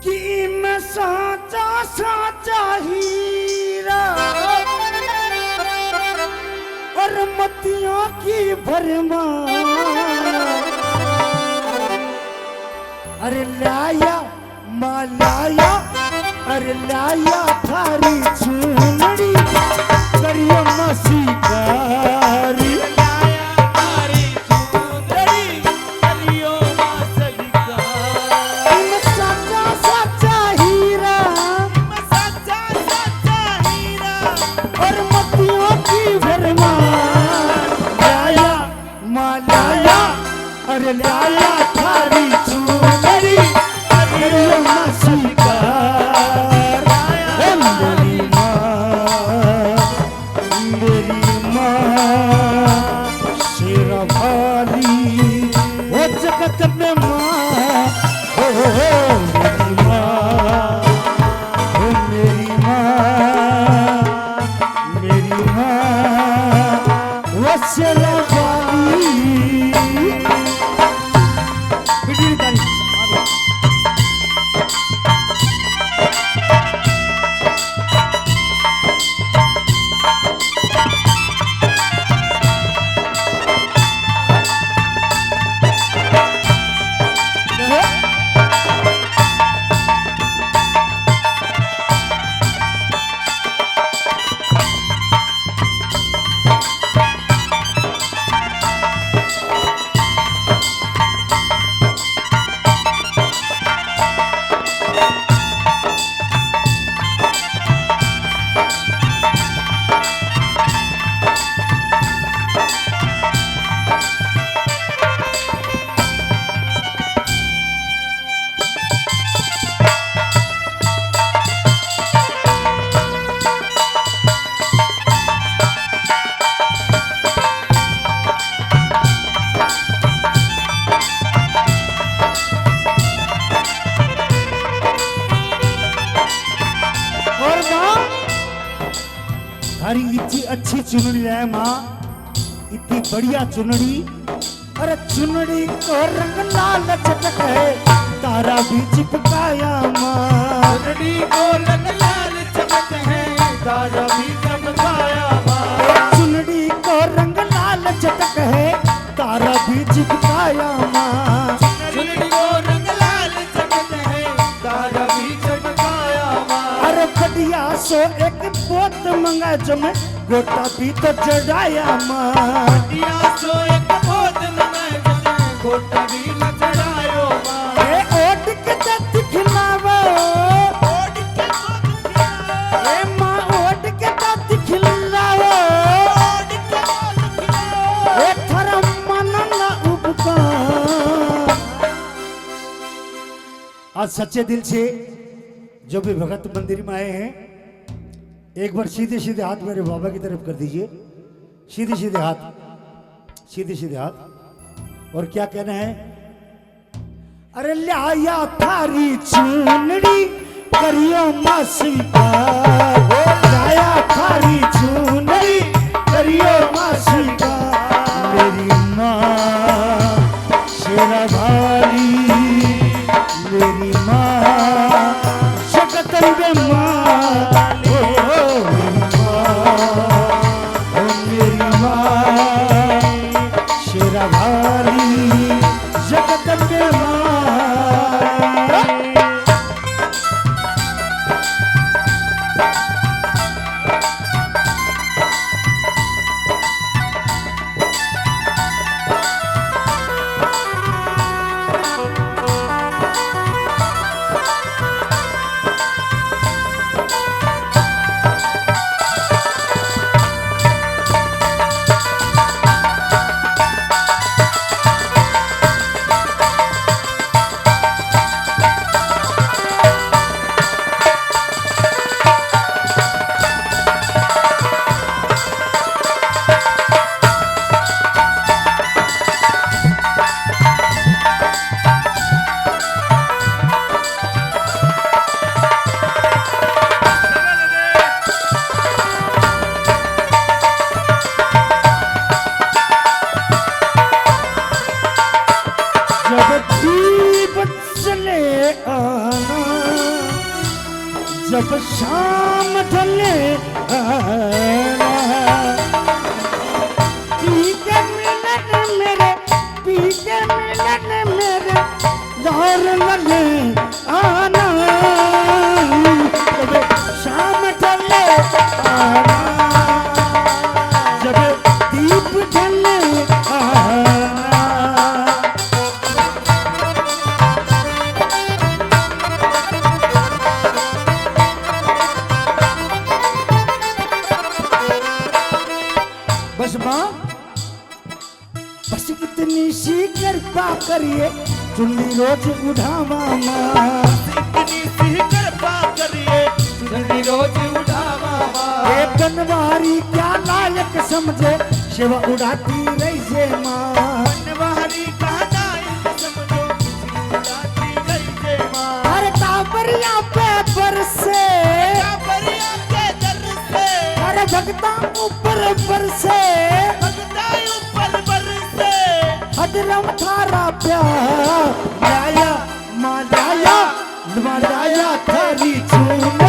कि मैं साचा साचा हीरा और मतियों की भरमार। अरे लाया मालाया, अरे लाया थारी चुनरी करियो मसीकारी। अरे लाया थारी चुनरी करियो मसीकार। मेरी माँ शेरा वाली वो जगत में माँ हो। मेरी माँ हो, मेरी माँ, मेरी माँ वो शेरा वाली। अरे इतनी अच्छी चुनरी है माँ, इतनी बढ़िया चुनरी। अरे चुनरी को रंग लाल चटक है, तारा भी चिपकाया माँ। चुनरी को रंग लाल चटक है, तारा भी चिपकाया माँ। चुनरी को रंग लाल चटक है, तारा भी चिपकाया माँ। चुनरी को रंग लाल चटक है, तारा भी चिपकाया माँ। अरे बढ़िया सो एक पोत मंगा जो मैं गोटा भी तो चढ़ाया माँ। बढ़िया सो एक पोत मंगा जो मैं गोटा भी न चढ़ायो माँ। ए ओट के तो दिखलावो, ओट के तो दिखलावो। ए माँ ओट के तो दिखलावो, ओट के तो दिखलावो। ए थारा मन ना उपका। आज सच्चे दिल से जो भी भगत मंदिर में आए हैं, एक बार सीधे सीधे हाथ मेरे बाबा की तरफ कर दीजिए। सीधे सीधे हाथ, सीधे सीधे हाथ। और क्या कहना है? अरे लाया थारी चुनरी करियो मसीकार। लाया थारी चुनरी करियो मसीकार। मेरी माँ शेरा वाली, मेरी माँ शकतल में माँ। जब शाम ढले पी के मिलन मेरे, पी के मिलन मेरे दौर लगे आना, जब शाम ढले आना, जब दीप ढले आना। बस माँ, बस कितनी सी कृपा करिए, चुन्नी रोज उठावा माँ, इतनी सी कृपा करिए, चुन्नी रोज उठावा माँ। एक बनवारी क्या लायक समझे, शिव उड़ाती रही से माँ। बनवारी का नायक समझो, उड़ाती रही जे माँ। हर कांवरिया पे बरसे, कांवरिया के दर से, हर भक्ता ऊपर बरसे, भगता ऊपर बरसे। हजरम थारा प्यार, माया माया माया थारी चूना।